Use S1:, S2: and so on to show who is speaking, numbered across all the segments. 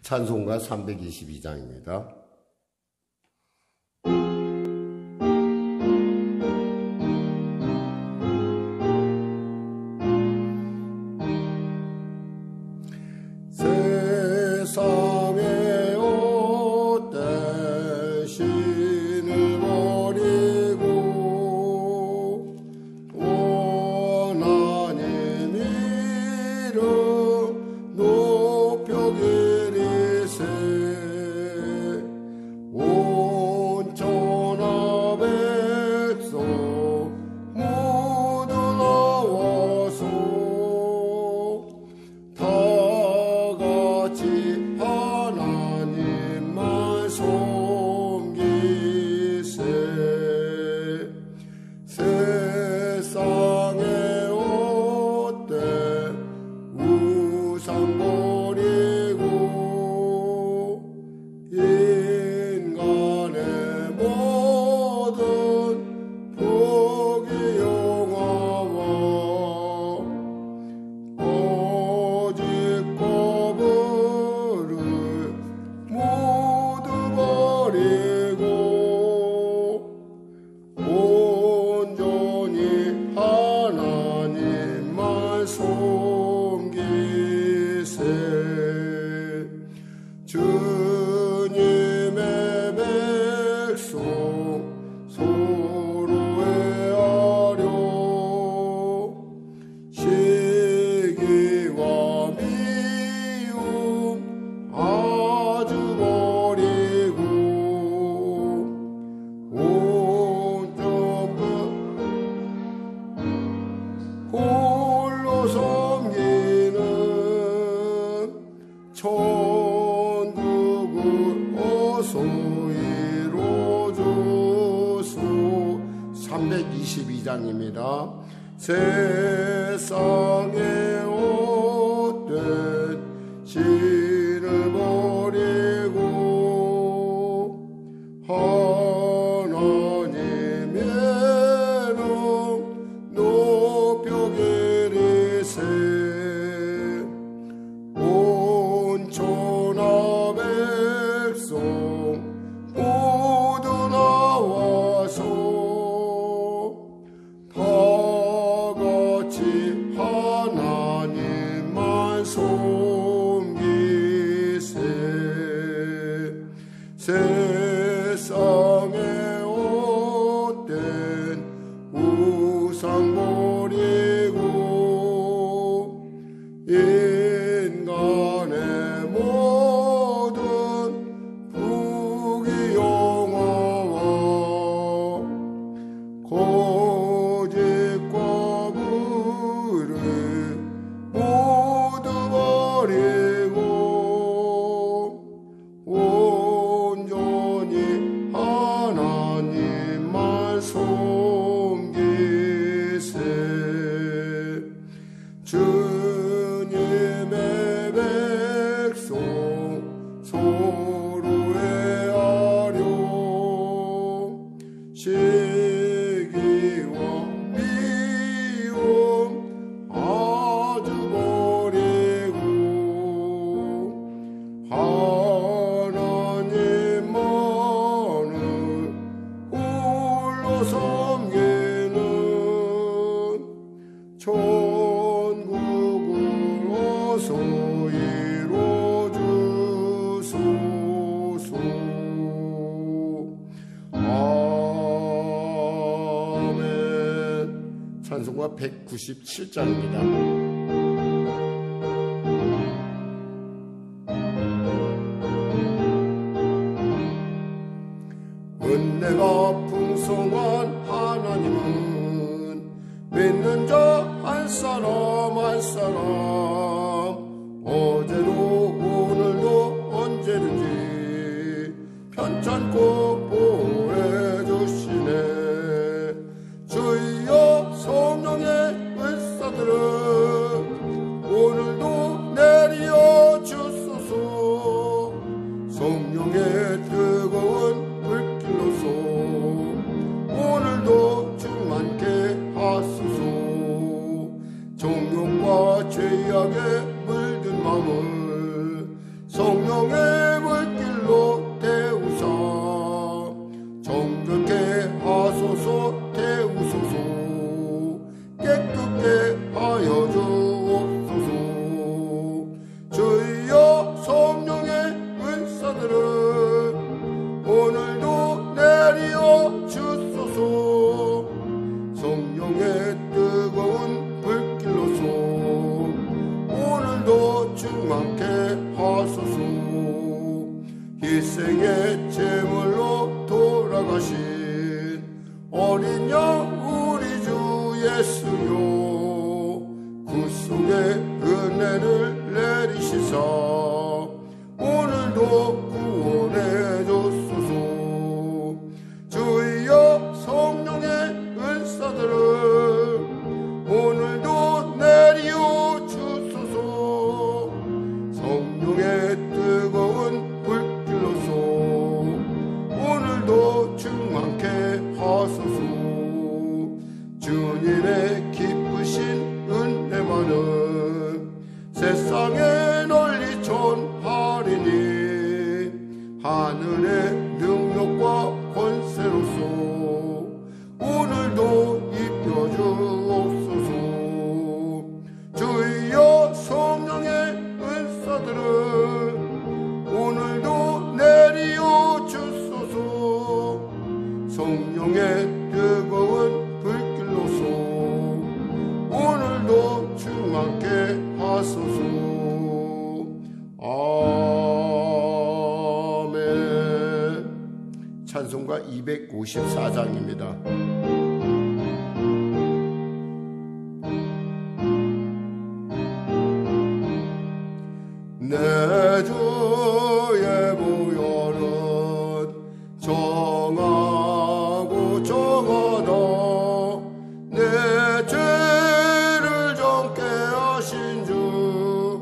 S1: 찬송가 322장입니다. 세상의 옷 대신을 버리고 원하님 이름 높여 기리세. 온 천하 백성 모두 나와서 하나님만 섬기세. 세상의 옷대 우상 버리고 인간의 모든 복이 영화와 오직 모두 버리고 온전히 하나님만 섬기세. 주님의 백성 서로 애하려 시기와 미움 아주 버리고 온전히 홀로 섬기는 천국을 어서 이루어주소. 322장입니다. 세상의 옷된 신을 버리고 하나님의 이름 높여 기리세. 온 천하 백성 모두 나와서 다같이 하나님만 섬기세. 세상의 옷된 우상 버리고 인간의 모든 부귀 영화와 거짓과 불을 모두 버리고 온전히 하나님만 섬기세. 주님의 백성 서로 애하려 시기와 미움 아주 버리고 하나님만을 홀로 섬기는 천국을 어서 이루어주소서. 아멘. 찬송가 197장입니다. 은혜가 풍성한 하나님은 믿는 자 한 사람 한 사람 어제도 오늘도 언제든지 편찮고 보호해 주시네. 주여 성령의 은사들을 오늘도 내려 주소서. 성령의 뜨거운 불길로서 오늘도 충만케 하소서. 종용과 죄의 성령의 물길로 태우사 정결케 하소서 태우소서 깨끗게 하여 주옵소서 주여 성령의 은사들을 오늘도 내려 주소서 성령의 뜨거운 불길로서 오늘도 충만케 하소서 희생의 제물로 돌아가신 어린 양 우리 주 예수여 구속의 은혜를 내리시사 오늘도 구원해 줬소서 주여 성령의 은사들을 오늘도 내려 주소서 성령의 뜨거운 불길로서 오늘도 충만케 하소서 주님의 기쁘신 은혜만은 세상에 널리 전하리니 하늘의 능력과 권세로서 오늘도 입혀주옵소서 주여 성령의 은사들을 오늘도 내려 주소서 성령의 뜨거운 불길로서 오늘도 충만케 하소서 아멘. 찬송가 254장입니다. 내 주의 보혈은 정하고 정하다 내 죄를 정케 하신 주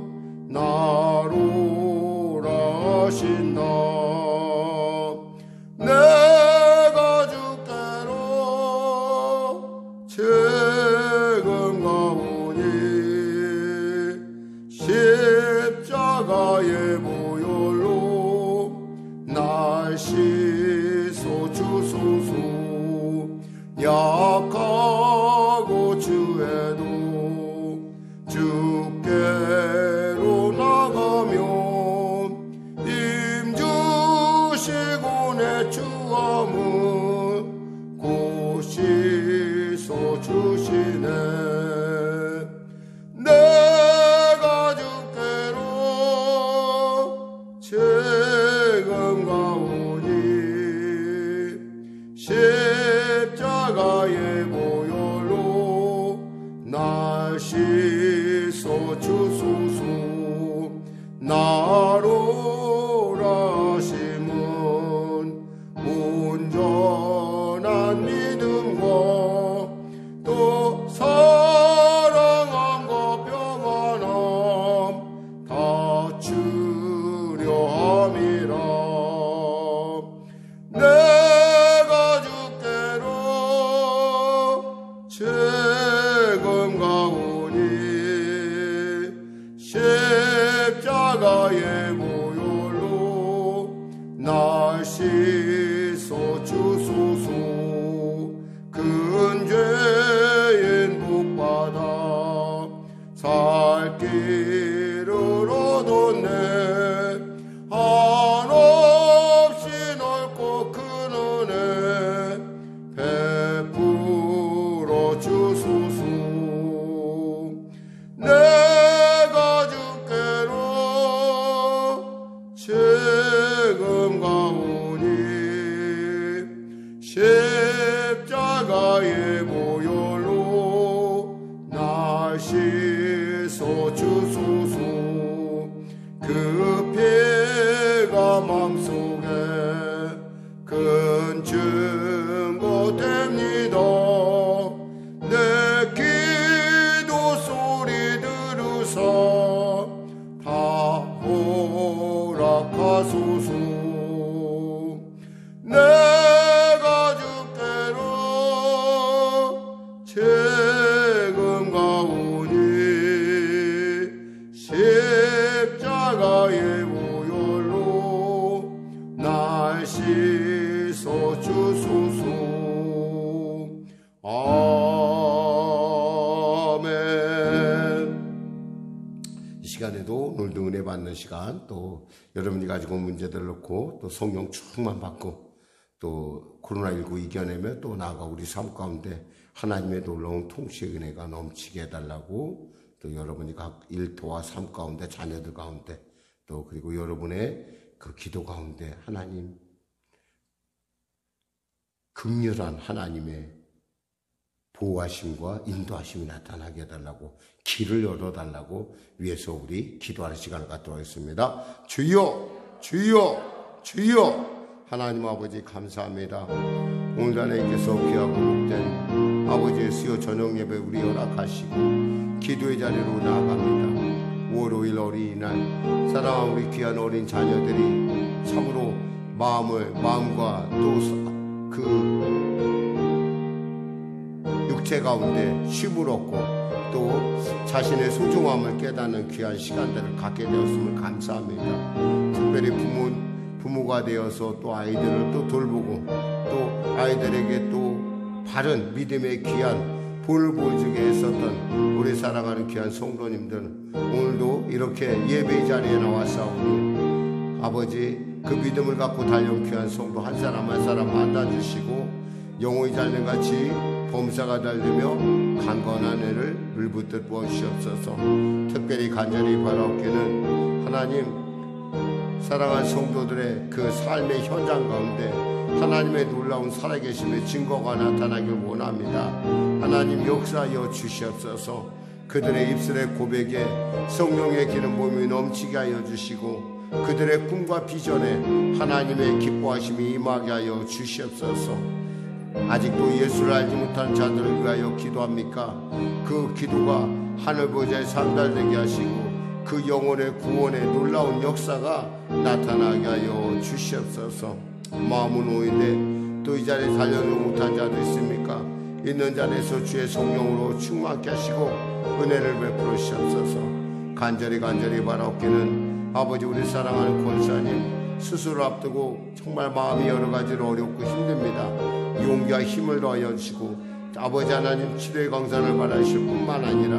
S1: 나로라 하신다 내가 주께로 지금 가오니 십자가의 보혈로 날 씻어 주소서 약하고 주에도 주께로 나가면 힘 주시고 내 주함은 곧 씻어 주시네 내가 주께로 지금 가오니 십자가의 보혈로 날 씻어 주소서 나로라 하심은 온전한 믿음과 또 사랑함과 평안함 다 주려 함이라 내가 주께로 지금 가오니 십자가의 보혈로 날 씻어 주소서 큰 죄인 복받아 살 길을 얻었네 한없이 넓고 큰 은혜 베풀어 주소서 내가 주께로 지금 가오니 십자가의 보혈로 날 씻어 주소서 그 피가 마음속에 큰 증거 됩니다 내 기도 소리 들으사 다 허락하소서 내가 주께로 지금 가오니 십자가의 보혈 받는 시간, 또 여러분이 가지고 온 문제들을 놓고 또 성령 충만 받고 또 코로나19 이겨내며 또 나아가 우리 삶 가운데 하나님의 놀라운 통치의 은혜가 넘치게 해달라고, 또 여러분이 각 일터와 삶 가운데 자녀들 가운데 또 그리고 여러분의 그 기도 가운데 하나님 극렬한 하나님의 보호하심과 인도하심이 나타나게 해달라고, 길을 열어달라고 위해서 우리 기도하는 시간을 갖도록 하겠습니다. 주여, 주여, 주여. 하나님 아버지 감사합니다. 오늘날에 있게서 귀하고 복된 아버지의 수요 저녁 예배 우리 허락하시고 기도의 자리로 나아갑니다. 5월 5일 어린이날 사랑하는 우리 귀한 어린 자녀들이 참으로 마음과 또 그 육체 가운데 쉼을 얻고 또 자신의 소중함을 깨닫는 귀한 시간들을 갖게 되었음을 감사합니다. 특별히 부모가 되어서 또 아이들을 또 돌보고 또 아이들에게 또 바른 믿음의 귀한 본을 보여주게 했었던 우리 사랑하는 귀한 성도님들, 오늘도 이렇게 예배의 자리에 나왔사오니 아버지 그 믿음을 갖고 달려온 귀한 성도 한 사람 한 사람 만나주시고 영혼이 달림같이 범사가 달리며 강건한 애를 물붓듯 부어주시옵소서. 특별히 간절히 바라옵기는 하나님 사랑하는 성도들의 그 삶의 현장 가운데 하나님의 놀라운 살아계심의 증거가 나타나길 원합니다. 하나님 역사하여 주시옵소서. 그들의 입술의 고백에 성령의 기름 부음이 넘치게 하여 주시고 그들의 꿈과 비전에 하나님의 기뻐하심이 임하게 하여 주시옵소서. 아직도 예수를 알지 못한 자들을 위하여 기도합니까? 그 기도가 하늘 보좌에 상달되게 하시고 그 영혼의 구원의 놀라운 역사가 나타나게 하여 주시옵소서. 마음은 오인데 또 이 자리에 달려오지 못한 자도 있습니까? 있는 자리에서 주의 성령으로 충만케 하시고 은혜를 베풀어 주시옵소서. 간절히 바라옵기는 아버지 우리 사랑하는 권사님 수술을 앞두고 정말 마음이 여러 가지로 어렵고 힘듭니다. 용기와 힘을 더하여 주시고 아버지 하나님 치료의 강산을 바라실 뿐만 아니라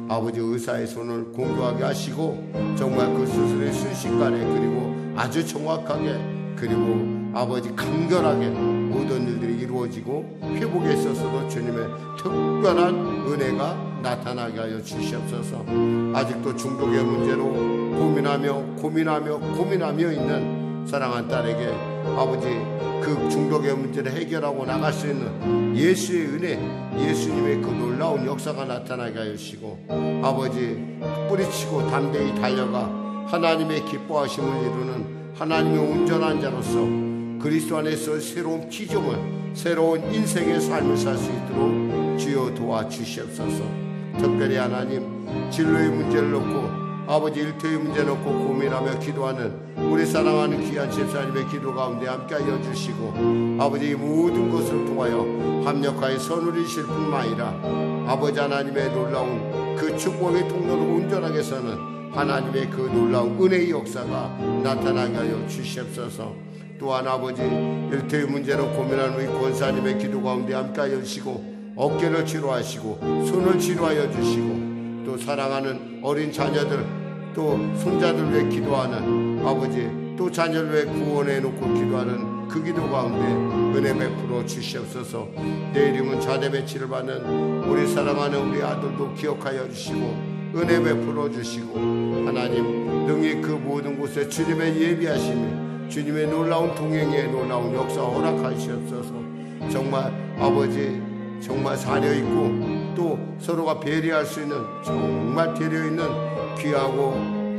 S1: 아버지 의사의 손을 공조하게 하시고 정말 그 수술의 순식간에 그리고 아주 정확하게 그리고 아버지 간결하게 모든 일들이 이루어지고 회복에 있어서도 주님의 특별한 은혜가 나타나게 하여 주시옵소서. 아직도 중독의 문제로 고민하며 있는 사랑한 딸에게 아버지 그 중독의 문제를 해결하고 나갈 수 있는 예수의 은혜, 예수님의 그 놀라운 역사가 나타나게 하여 주시고 아버지 뿌리치고 담대히 달려가 하나님의 기뻐하심을 이루는 하나님의 온전한 자로서 그리스도 안에서 새로운 피조물, 새로운 인생의 삶을 살 수 있도록 주여 도와주시옵소서. 특별히 하나님 진로의 문제를 놓고 아버지 일터의 문제 놓고 고민하며 기도하는 우리 사랑하는 귀한 집사님의 기도 가운데 함께하여 주시고 아버지 이 모든 것을 통하여 합력하여 선을 이실 뿐만 아니라 아버지 하나님의 놀라운 그 축복의 통로로 온전하게 서는 하나님의 그 놀라운 은혜의 역사가 나타나게 하여 주시옵소서. 또한 아버지 일터의 문제로 고민하는 우리 권사님의 기도 가운데 함께하여 주시고 어깨를 치료하시고 손을 치료하여 주시고 또 사랑하는 어린 자녀들 또 손자들 위해 기도하는 아버지 또 자녀를 위해 구원해 놓고 기도하는 그 기도 가운데 은혜 베풀어 주시옵소서. 내일이면 자대 배치를 받는 우리 사랑하는 우리 아들도 기억하여 주시고 은혜 베풀어 주시고 하나님 능히 그 모든 곳에 주님의 예비하심이 주님의 놀라운 동행의 놀라운 역사 허락하시옵소서. 정말 아버지 정말 사려있고 또 서로가 배려할 수 있는 정말 배려있는 귀하고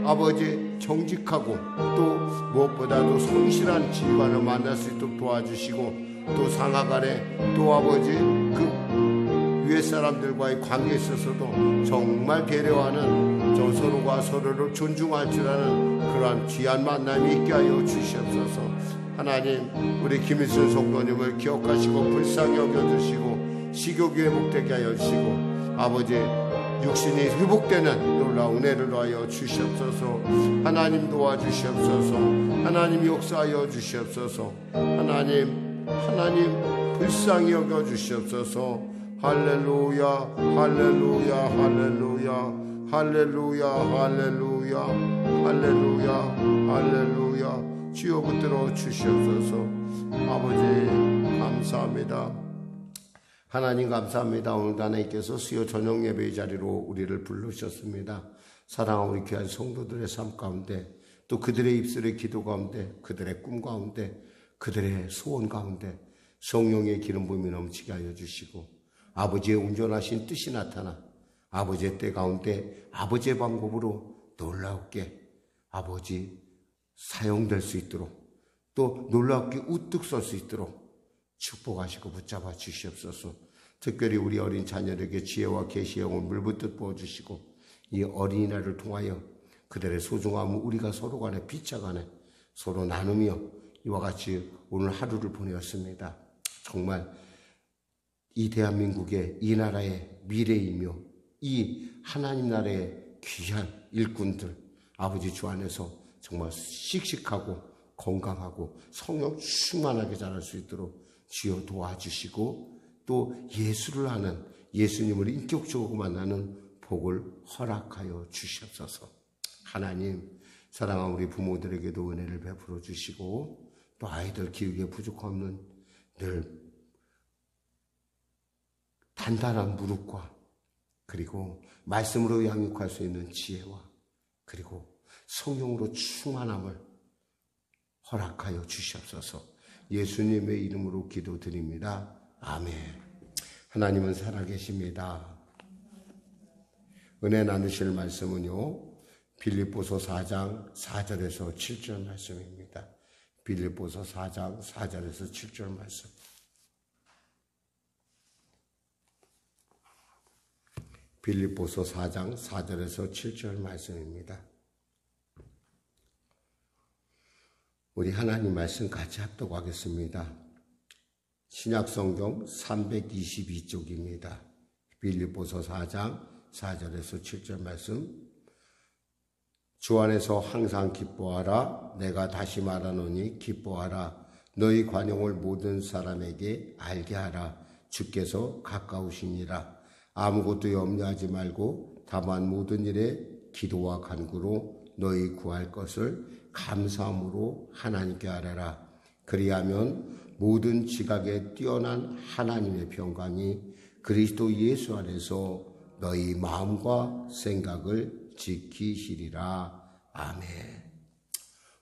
S1: 아버지 정직하고 또 무엇보다도 성실한 지휘관을 만날 수 있도록 도와주시고 또 상하간에 또 아버지 그 위에 사람들과의 관계에 있어서도 정말 배려하는 저 서로가 서로를 존중할 줄 아는 그러한 귀한 만남이 있게 하여 주시옵소서. 하나님 우리 김일순 성도님을 기억하시고 불쌍히 여겨주시고 식욕이 회복되게 하여 주시고 아버지 육신이 회복되는 놀라운 은혜를 더하여 주시옵소서. 하나님 도와주시옵소서. 하나님 역사하여 주시옵소서. 하나님 불쌍히 여겨주시옵소서. 할렐루야 할렐루야 할렐루야 할렐루야 할렐루야 할렐루야, 할렐루야, 할렐루야. 주여 붙들어 주시옵소서. 아버지 감사합니다. 하나님 감사합니다. 오늘 하나님께서 수요 저녁 예배의 자리로 우리를 부르셨습니다. 사랑하는 우리 귀한 성도들의 삶 가운데, 또 그들의 입술의 기도 가운데, 그들의 꿈 가운데, 그들의 소원 가운데 성령의 기름 부음이 넘치게 하여 주시고, 아버지의 온전하신 뜻이 나타나 아버지의 때 가운데 아버지의 방법으로 놀랍게 아버지 사용될 수 있도록, 또 놀랍게 우뚝 설 수 있도록 축복하시고 붙잡아 주시옵소서. 특별히 우리 어린 자녀에게 지혜와 계시의 영을 물붓듯 부어주시고, 이 어린이날을 통하여 그들의 소중함을 우리가 서로 간에 비춰가네 서로 나누며 이와 같이 오늘 하루를 보내었습니다. 정말 이 대한민국의, 이 나라의 미래이며 이 하나님 나라의 귀한 일꾼들, 아버지 주 안에서 정말 씩씩하고 건강하고 성령 충만하게 자랄 수 있도록 주여 도와주시고, 또 예수를 아는, 예수님을 인격적으로 만나는 복을 허락하여 주시옵소서. 하나님, 사랑하는 우리 부모들에게도 은혜를 베풀어 주시고, 또 아이들 기르기에 부족 없는 늘 단단한 무릎과, 그리고 말씀으로 양육할 수 있는 지혜와, 그리고 성령으로 충만함을 허락하여 주시옵소서. 예수님의 이름으로 기도드립니다. 아멘. 하나님은 살아계십니다. 은혜 나누실 말씀은요, 빌립보서 4장 4절에서 7절 말씀입니다. 빌립보서 4장 4절에서 7절 말씀. 빌립보서 4장 4절에서 7절 말씀입니다. 우리 하나님 말씀 같이 합독하겠습니다. 신약성경 322쪽입니다. 빌립보서 4장 4절에서 7절 말씀. 주 안에서 항상 기뻐하라. 내가 다시 말하노니 기뻐하라. 너희 관용을 모든 사람에게 알게 하라. 주께서 가까우시니라. 아무것도 염려하지 말고 다만 모든 일에 기도와 간구로 너희 구할 것을 감사함으로 하나님께 아뢰라. 그리하면 모든 지각에 뛰어난 하나님의 평강이 그리스도 예수 안에서 너희 마음과 생각을 지키시리라. 아멘.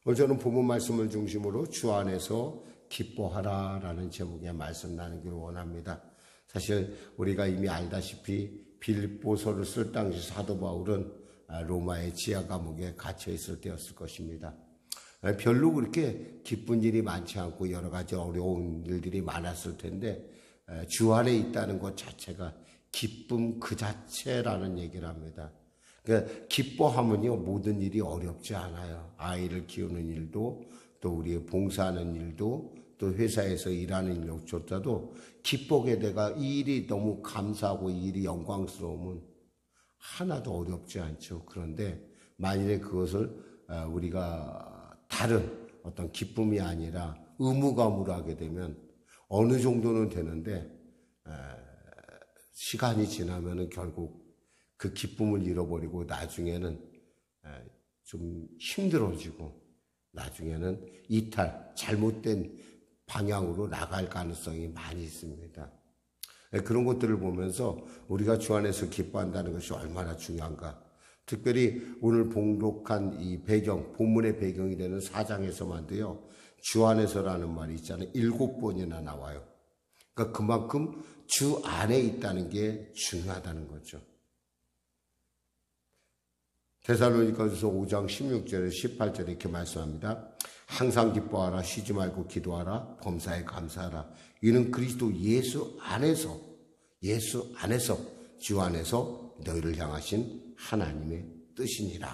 S1: 오늘 저는 본문 말씀을 중심으로 주 안에서 기뻐하라 라는 제목의 말씀 나누기를 원합니다. 사실 우리가 이미 알다시피 빌립보서를 쓸 당시 사도 바울은 로마의 지하 감옥에 갇혀 있을 때였을 것입니다. 별로 그렇게 기쁜 일이 많지 않고 여러 가지 어려운 일들이 많았을 텐데, 주 안에 있다는 것 자체가 기쁨 그 자체라는 얘기를 합니다. 그러니까 기뻐하면요, 모든 일이 어렵지 않아요. 아이를 키우는 일도, 또 우리의 봉사하는 일도, 또 회사에서 일하는 일조차도 기쁘게 내가 이 일이 너무 감사하고 이 일이 영광스러우면 하나도 어렵지 않죠. 그런데 만일에 그것을 우리가 다른 어떤 기쁨이 아니라 의무감으로 하게 되면 어느 정도는 되는데, 시간이 지나면은 결국 그 기쁨을 잃어버리고 나중에는 좀 힘들어지고, 나중에는 이탈, 잘못된 방향으로 나갈 가능성이 많이 있습니다. 그런 것들을 보면서 우리가 주 안에서 기뻐한다는 것이 얼마나 중요한가. 특별히 오늘 봉독한 이 배경, 본문의 배경이 되는 4장에서만도요, 주 안에서라는 말이 있잖아요. 7번이나 나와요. 그러니까 그만큼 주 안에 있다는 게 중요하다는 거죠. 데살로니가서 5장 16절에 18절에 이렇게 말씀합니다. 항상 기뻐하라. 쉬지 말고 기도하라. 범사에 감사하라. 이는 그리스도 예수 안에서 주 안에서 너희를 향하신 하나님의 뜻이니라.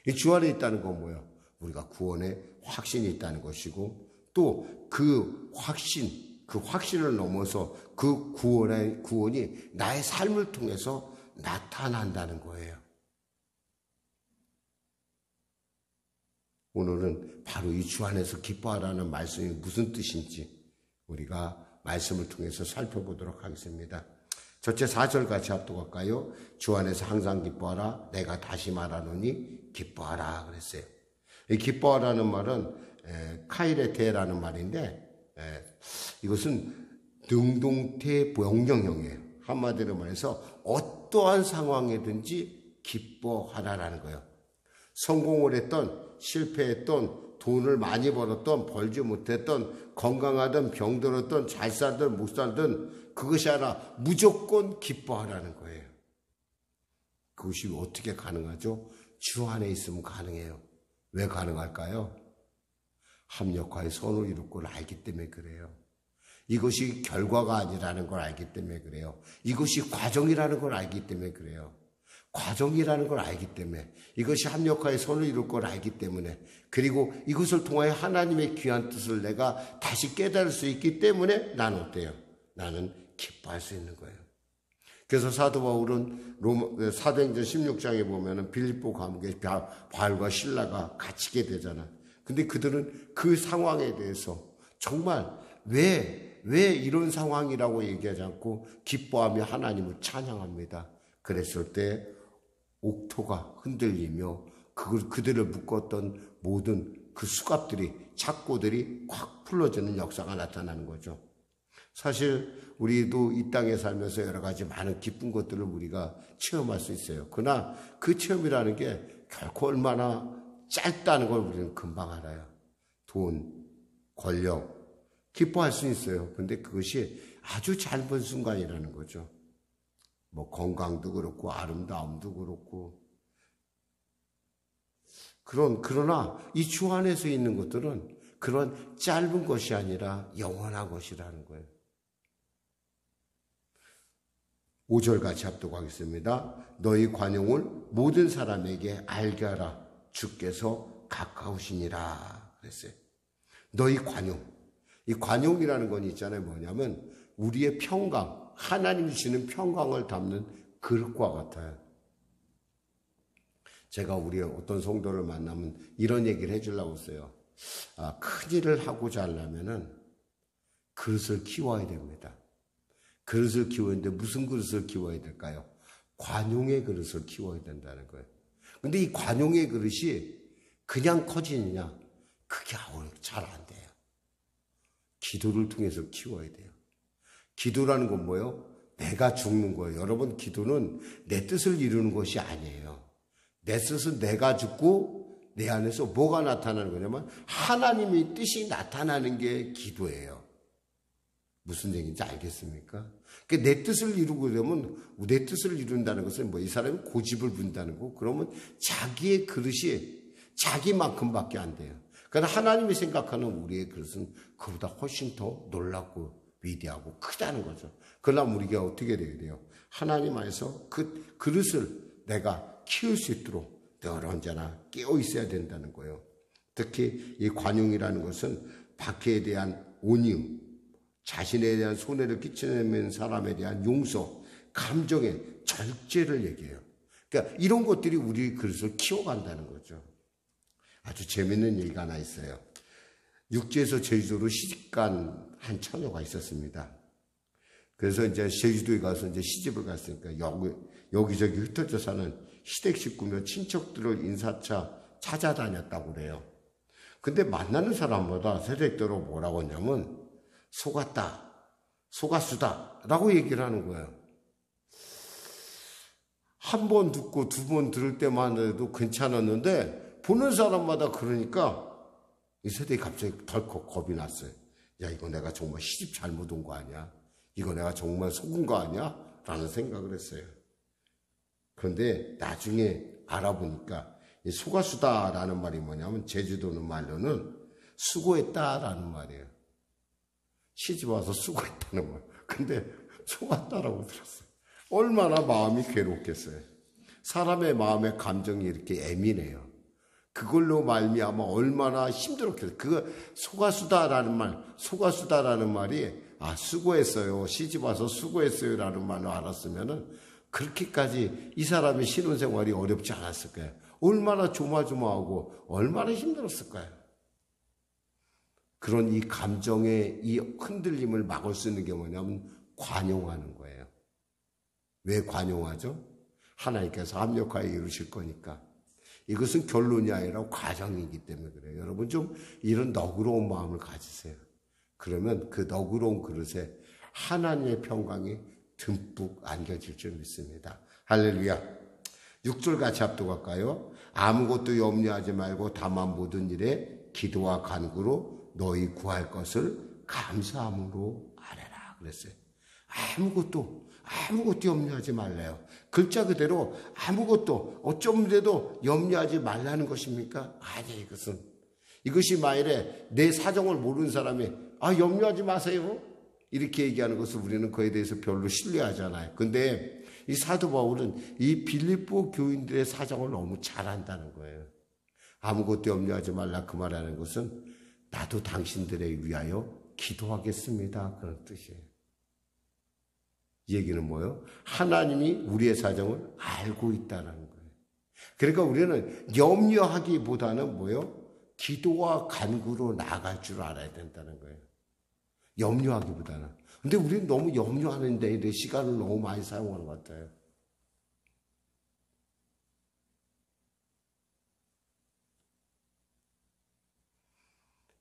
S1: 이 주 안에 있다는 건 뭐예요? 우리가 구원의 확신이 있다는 것이고, 또 그 확신을 넘어서 그 구원이 나의 삶을 통해서 나타난다는 거예요. 오늘은 바로 이 주 안에서 기뻐하라는 말씀이 무슨 뜻인지 우리가 말씀을 통해서 살펴보도록 하겠습니다. 첫째 4절 같이 합독할까요? 주 안에서 항상 기뻐하라. 내가 다시 말하노니 기뻐하라 그랬어요. 이 기뻐하라는 말은 카이레테라는 말인데 이것은 능동태 명령형이에요. 한마디로 말해서 어떠한 상황이든지 기뻐하라라는 거예요. 성공을 했던 실패했던 돈을 많이 벌었던 벌지 못했던 건강하든 병들었던 잘 살든 못 살든 그것이 아니라 무조건 기뻐하라는 거예요. 그것이 어떻게 가능하죠? 주 안에 있으면 가능해요. 왜 가능할까요? 합력하여 선을 이룰 걸 알기 때문에 그래요. 이것이 결과가 아니라는 걸 알기 때문에 그래요. 이것이 과정이라는 걸 알기 때문에 그래요. 과정이라는 걸 알기 때문에, 이것이 합력하여 선을 이룰 걸 알기 때문에, 그리고 이것을 통하여 하나님의 귀한 뜻을 내가 다시 깨달을 수 있기 때문에 나는 어때요? 나는 기뻐할 수 있는 거예요. 그래서 사도 바울은 사도행전 16장에 보면은 빌립보 감옥에 바울과 실라가 갇히게 되잖아. 근데 그들은 그 상황에 대해서 정말 왜 이런 상황이라고 얘기하지 않고 기뻐하며 하나님을 찬양합니다. 그랬을 때 옥토가 흔들리며 그들을 묶었던 모든 그 수갑들이, 착고들이 꽉 풀어지는 역사가 나타나는 거죠. 사실 우리도 이 땅에 살면서 여러 가지 많은 기쁜 것들을 우리가 체험할 수 있어요. 그러나 그 체험이라는 게 결코 얼마나 짧다는 걸 우리는 금방 알아요. 돈, 권력, 기뻐할 수 있어요. 근데 그것이 아주 짧은 순간이라는 거죠. 뭐 건강도 그렇고 아름다움도 그렇고. 그러나 이 주 안에서 있는 것들은 그런 짧은 것이 아니라 영원한 것이라는 거예요. 5절 같이 합독하겠습니다. 너희 관용을 모든 사람에게 알게 하라. 주께서 가까우시니라 그랬어요. 너희 관용. 이 관용이라는 건 있잖아요. 뭐냐면 우리의 평강, 하나님이 주시는 평강을 담는 그릇과 같아요. 제가 우리 어떤 성도를 만나면 이런 얘기를 해주려고 했어요. 큰 일을 하고자 하려면은 그릇을 키워야 됩니다. 그릇을 키우는데 무슨 그릇을 키워야 될까요? 관용의 그릇을 키워야 된다는 거예요. 근데 이 관용의 그릇이 그냥 커지느냐? 그게 잘 안 돼요. 기도를 통해서 키워야 돼요. 기도라는 건 뭐예요? 내가 죽는 거예요. 여러분, 기도는 내 뜻을 이루는 것이 아니에요. 내 뜻은 내가 죽고 내 안에서 뭐가 나타나는 거냐면 하나님의 뜻이 나타나는 게 기도예요. 무슨 얘기인지 알겠습니까? 그러니까 내 뜻을 이루고 되면, 내 뜻을 이룬다는 것은 이 사람이 고집을 부린다는 거. 그러면 자기의 그릇이 자기만큼밖에 안 돼요. 그러나 하나님이 생각하는 우리의 그릇은 그보다 훨씬 더 놀랍고 위대하고 크다는 거죠. 그러려면 우리가 어떻게 돼야 돼요? 하나님 안에서 그 그릇을 내가 키울 수 있도록 늘 언제나 깨어 있어야 된다는 거예요. 특히 이 관용이라는 것은 박해에 대한 온유, 자신에 대한 손해를 끼치는 사람에 대한 용서, 감정의 절제를 얘기해요. 그러니까 이런 것들이 우리 그릇을 키워간다는 거죠. 아주 재밌는 얘기가 하나 있어요. 육지에서 제주도로 시집간 한 처녀가 있었습니다. 그래서 이제 제주도에 가서 이제 시집을 갔으니까 여기저기 흩어져 사는 시댁 식구며 친척들을 인사차 찾아다녔다고 그래요. 근데 만나는 사람마다 세대대로 뭐라고 하냐면 속았다, 속았수다 라고 얘기를 하는 거예요. 한 번 듣고 두 번 들을 때만 해도 괜찮았는데 보는 사람마다 그러니까 이 세대에 갑자기 덜컥 겁이 났어요. 야, 이거 내가 정말 시집 잘못 온 거 아니야? 이거 내가 정말 속은 거 아니야? 라는 생각을 했어요. 그런데 나중에 알아보니까 이 속았수다라는 말이 뭐냐면 제주도는 말로는 수고했다라는 말이에요. 시집 와서 수고했다는 말. 근데 속았다라고 들었어요. 얼마나 마음이 괴롭겠어요. 사람의 마음의 감정이 이렇게 예민해요. 그걸로 말미암아 얼마나 힘들었겠어요. 그거 속았수다라는 말이 수고했어요. 시집 와서 수고했어요라는 말로 알았으면은 그렇게까지 이 사람의 신혼생활이 어렵지 않았을 거예요. 얼마나 조마조마하고 얼마나 힘들었을까요? 그런 이 감정의 이 흔들림을 막을 수 있는 게 뭐냐면 관용하는 거예요. 왜 관용하죠? 하나님께서 합력하여 이루실 거니까. 이것은 결론이 아니라 과정이기 때문에 그래요. 여러분 좀 이런 너그러운 마음을 가지세요. 그러면 그 너그러운 그릇에 하나님의 평강이 듬뿍 안겨질 줄 믿습니다. 할렐루야. 6절 같이 합독할까요? 아무것도 염려하지 말고 다만 모든 일에 기도와 간구로 너희 구할 것을 감사함으로 아뢰라 그랬어요. 아무것도 염려하지 말래요. 글자 그대로 아무것도 어쩌면도 염려하지 말라는 것입니까? 아니, 이것이 만일에 내 사정을 모르는 사람이 염려하지 마세요 이렇게 얘기하는 것을 우리는 그에 대해서 별로 신뢰하잖아요. 근데 이 사도 바울은 이 빌립보 교인들의 사정을 너무 잘 안다는 거예요. 아무것도 염려하지 말라 그 말하는 것은 나도 당신들에 위하여 기도하겠습니다 그런 뜻이에요. 이 얘기는 뭐예요? 하나님이 우리의 사정을 알고 있다는 거예요. 그러니까 우리는 염려하기보다는 뭐예요? 기도와 간구로 나아갈 줄 알아야 된다는 거예요. 염려하기보다는. 근데 우리는 너무 염려하는 데 시간을 너무 많이 사용하는 것 같아요.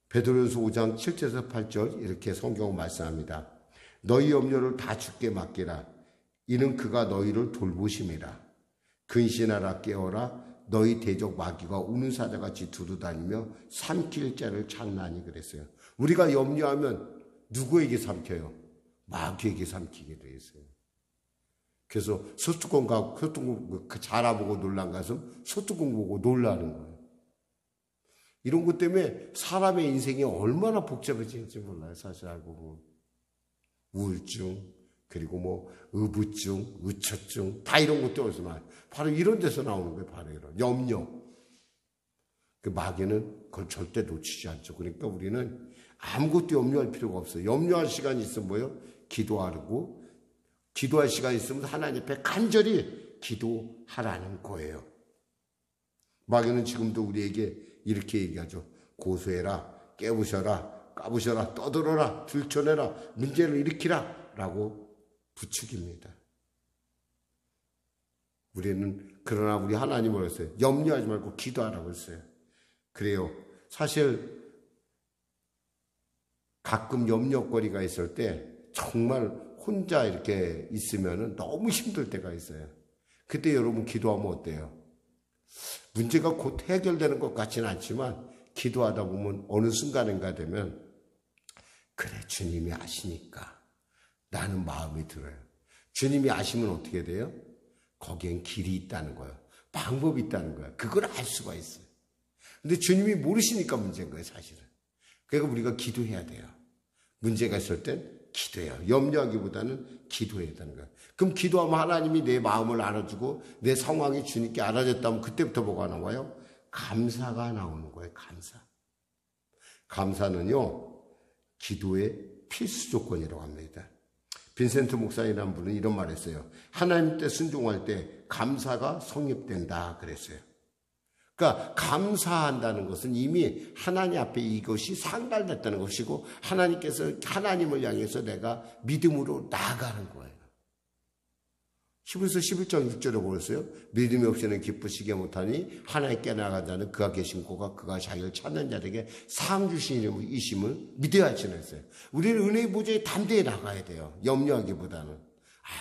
S1: 베드로전서 5장 7절에서 8절 이렇게 성경은 말씀합니다. 너희 염려를 다 주께 맡기라. 이는 그가 너희를 돌보심이라. 근신하라 깨어라. 너희 대적 마귀가 우는 사자같이 두루다니며 삼킬 자를 찾나니 그랬어요. 우리가 염려하면 누구에게 삼켜요? 마귀에게 삼키게 돼 있어요. 그래서 소뚜껑 자라보고 놀란 가슴 소뚜껑 보고 놀라는 거예요. 이런 것 때문에 사람의 인생이 얼마나 복잡해지는지 몰라요. 사실 알고 보면. 우울증, 그리고 의부증, 의처증, 다 이런 것도 어디서 나와요. 바로 이런 데서 나오는 거예요. 바로 이런 염려. 그 마귀는 그걸 절대 놓치지 않죠. 그러니까 우리는 아무것도 염려할 필요가 없어요. 염려할 시간이 있으면 뭐예요? 기도하고, 기도할 시간이 있으면 하나님 앞에 간절히 기도하라는 거예요. 마귀는 지금도 우리에게 이렇게 얘기하죠. 고소해라, 깨부셔라, 까부셔라, 떠들어라, 들춰내라, 문제를 일으키라 라고 부추깁니다. 그러나 우리 하나님을 했어요. 염려하지 말고 기도하라고 했어요. 그래요. 사실 가끔 염려거리가 있을 때 정말 혼자 이렇게 있으면 너무 힘들 때가 있어요. 그때 여러분 기도하면 어때요? 문제가 곧 해결되는 것 같지는 않지만 기도하다 보면 어느 순간인가 되면 그래 주님이 아시니까 나는 마음이 들어요. 주님이 아시면 어떻게 돼요? 거기엔 길이 있다는 거예요. 방법이 있다는 거예요. 그걸 알 수가 있어요. 근데 주님이 모르시니까 문제인 거예요, 사실은. 그러니까 우리가 기도해야 돼요. 문제가 있을 땐 기도해요. 염려하기보다는 기도해야 되는 거예요. 그럼 기도하면 하나님이 내 마음을 알아주고 내 상황이 주님께 알아졌다면 그때부터 뭐가 나와요? 감사가 나오는 거예요. 감사. 감사는요, 기도의 필수 조건이라고 합니다. 빈센트 목사님이라는 분은 이런 말을 했어요. 하나님 때 순종할 때 감사가 성립된다 그랬어요. 그러니까 감사한다는 것은 이미 하나님 앞에 이것이 상달됐다는 것이고 하나님께서 하나님을 향해서 내가 믿음으로 나아가는 거예요. 히브리서 11장 6절에 보셨어요? 믿음이 없이는 기쁘시게 못하니 하나님께 나아간 자는 그가 계신 곳과 그가 자기를 찾는 자에게 상 주신 이심을 믿어야 할지는 했어요. 우리는 은혜의 보좌에 담대히 나가야 돼요. 염려하기보다는.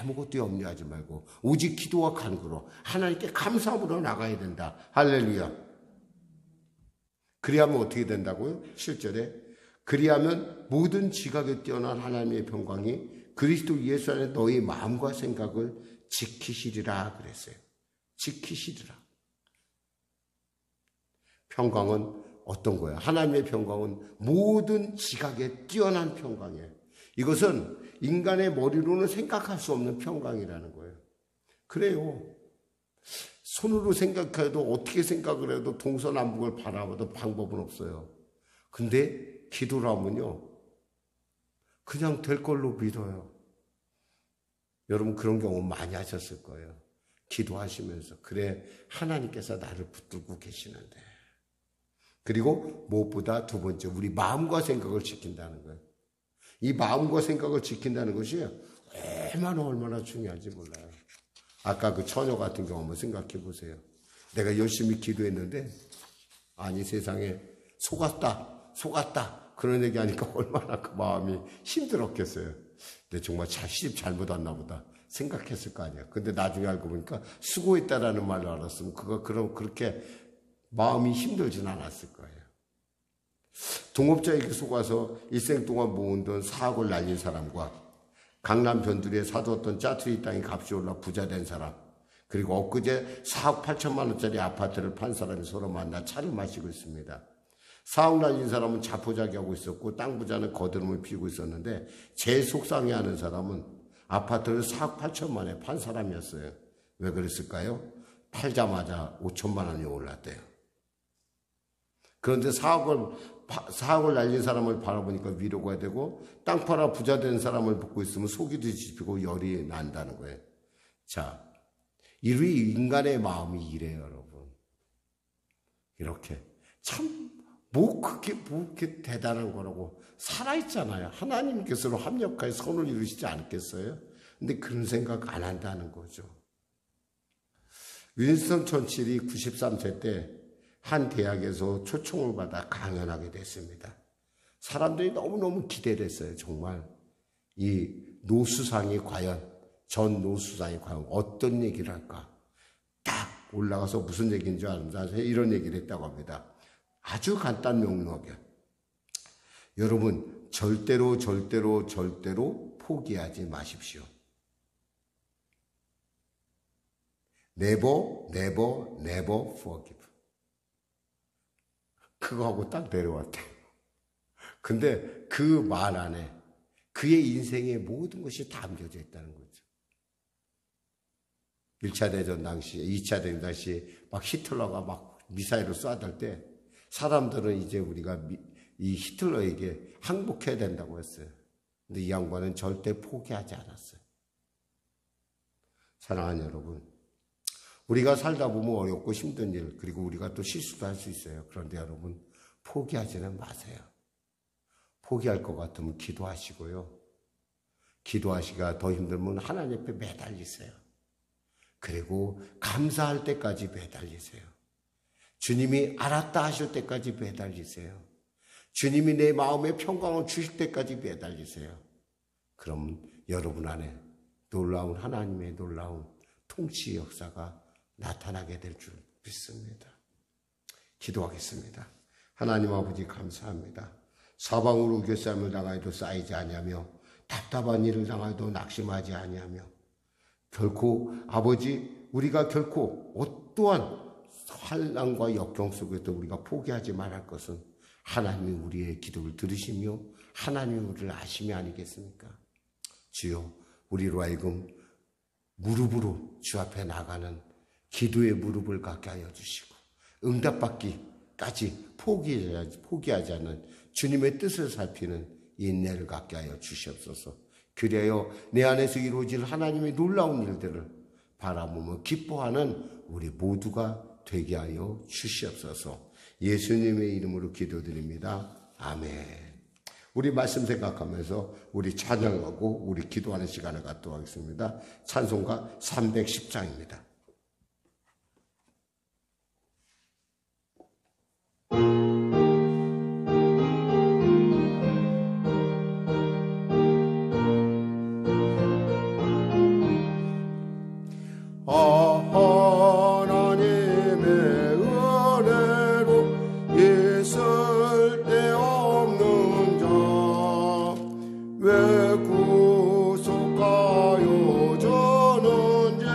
S1: 아무것도 염려하지 말고 오직 기도와 간구로 하나님께 감사함으로 나가야 된다. 할렐루야. 그리하면 어떻게 된다고요? 7절에 그리하면 모든 지각에 뛰어난 하나님의 평강이 그리스도 예수 안에 너희 마음과 생각을 지키시리라 그랬어요. 지키시리라. 평강은 어떤 거예요? 하나님의 평강은 모든 지각에 뛰어난 평강이에요. 이것은 인간의 머리로는 생각할 수 없는 평강이라는 거예요. 그래요. 손으로 생각해도 어떻게 생각을 해도 동서남북을 바라봐도 방법은 없어요. 근데 기도를 하면요, 그냥 될 걸로 믿어요. 여러분 그런 경우 많이 하셨을 거예요. 기도하시면서 그래 하나님께서 나를 붙들고 계시는데. 그리고 무엇보다 두 번째 우리 마음과 생각을 지킨다는 거예요. 이 마음과 생각을 지킨다는 것이 얼마나 중요한지 몰라요. 아까 그 처녀 같은 경우 한번 생각해 보세요. 내가 열심히 기도했는데 아니 세상에 속았다 그런 얘기하니까 얼마나 그 마음이 힘들었겠어요. 근데 정말 시집 잘못 왔나 보다 생각했을 거 아니야. 근데 나중에 알고 보니까 수고했다라는 말을 알았으면 그렇게 마음이 힘들진 않았을 거예요. 동업자에게 속아서 일생 동안 모은 돈 4억을 날린 사람과 강남 변두리에 사두었던 짜투리 땅이 값이 올라 부자 된 사람, 그리고 엊그제 4억 8천만 원짜리 아파트를 판 사람이 서로 만나 차를 마시고 있습니다. 4억 날린 사람은 자포자기하고 있었고 땅 부자는 거드름을 피우고 있었는데 제일 속상해하는 사람은 아파트를 4억 8천만에 판 사람이었어요. 왜 그랬을까요? 팔자마자 5천만 원이 올랐대요. 그런데 4억을 날린 사람을 바라보니까 위로가 되고 땅 팔아 부자 된 사람을 보고 있으면 속이 뒤집히고 열이 난다는 거예요. 자, 우리 인간의 마음이 이래요, 여러분. 이렇게 참 그렇게 대단한 거라고 살아있잖아요. 하나님께서는 합력하여 선을 이루시지 않겠어요? 근데 그런 생각 안 한다는 거죠. 윈스턴 처칠이 93세 때 한 대학에서 초청을 받아 강연하게 됐습니다. 사람들이 너무너무 기대를 했어요. 정말 이 노수상이 과연 어떤 얘기를 할까? 딱 올라가서 무슨 얘기인 줄 아는지 이런 얘기를 했다고 합니다. 아주 간단 명료하게. 여러분 절대로 포기하지 마십시오. Never forgive. 그거 하고 딱 내려왔대요. 근데 그 말 안에 그의 인생의 모든 것이 담겨져 있다는 거죠. 1차 대전 당시, 2차 대전 당시 막 히틀러가 막 미사일을 쏴댈 때 사람들은 이제 우리가 이 히틀러에게 항복해야 된다고 했어요. 근데 이 양반은 절대 포기하지 않았어요. 사랑하는 여러분, 우리가 살다 보면 어렵고 힘든 일, 그리고 우리가 또 실수도 할 수 있어요. 그런데 여러분, 포기하지는 마세요. 포기할 것 같으면 기도하시고요. 기도하시기가 더 힘들면 하나님 앞에 매달리세요. 그리고 감사할 때까지 매달리세요. 주님이 알았다 하실 때까지 매달리세요. 주님이 내 마음에 평강을 주실 때까지 매달리세요. 그러면 여러분 안에 놀라운 하나님의 놀라운 통치의 역사가 나타나게 될 줄 믿습니다. 기도하겠습니다. 하나님 아버지 감사합니다. 사방으로 우겨싸움을 당하여도 쌓이지 아니하며 답답한 일을 당하여도 낙심하지 아니하며 결코 아버지 우리가 결코 어떠한 환난과 역경 속에도 우리가 포기하지 말할 것은 하나님이 우리의 기도를 들으시며 하나님이 우리를 아심이 아니겠습니까? 주여 우리로 하여금 무릎으로 주 앞에 나가는 기도의 무릎을 갖게 하여 주시고 응답받기까지 포기하지 않는 주님의 뜻을 살피는 인내를 갖게 하여 주시옵소서. 그리하여 내 안에서 이루어질 하나님의 놀라운 일들을 바라보며 기뻐하는 우리 모두가 되게 하여 주시옵소서. 예수님의 이름으로 기도드립니다. 아멘. 우리 말씀 생각하면서 우리 찬양하고 우리 기도하는 시간을 갖도록 하겠습니다. 찬송가 310장입니다.
S2: 왜 구속하여 저는 죄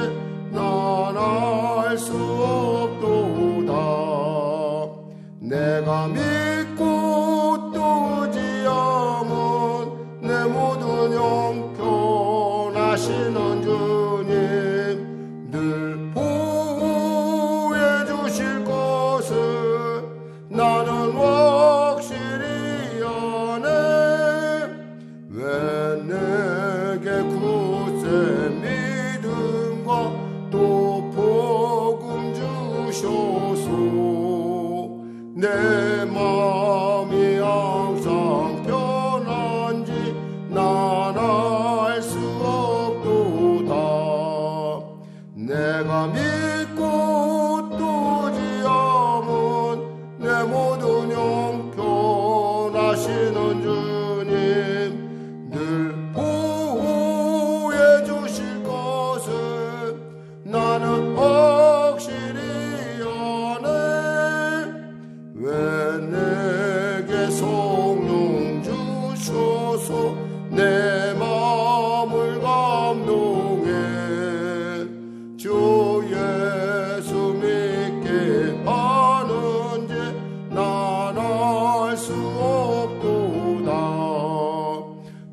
S1: 알 수 없도다.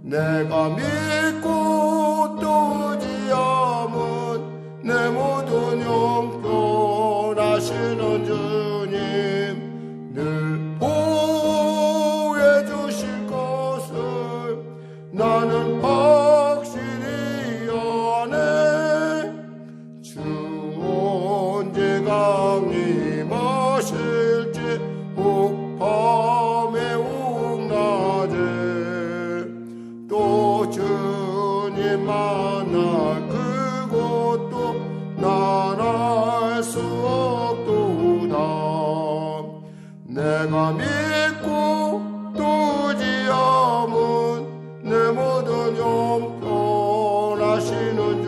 S1: 내가 믿고 또 의지함은 내 모든 형편하시는 주님 늘 보호해 주실 것을 나는 확실히 아네. 주 언제 강림하실지 혹 밤에 혹 낮에 또 주님 만날 그것도 난 알 수 없도다. 내가 믿고 또 의지함은 내 모든 형편하시는 주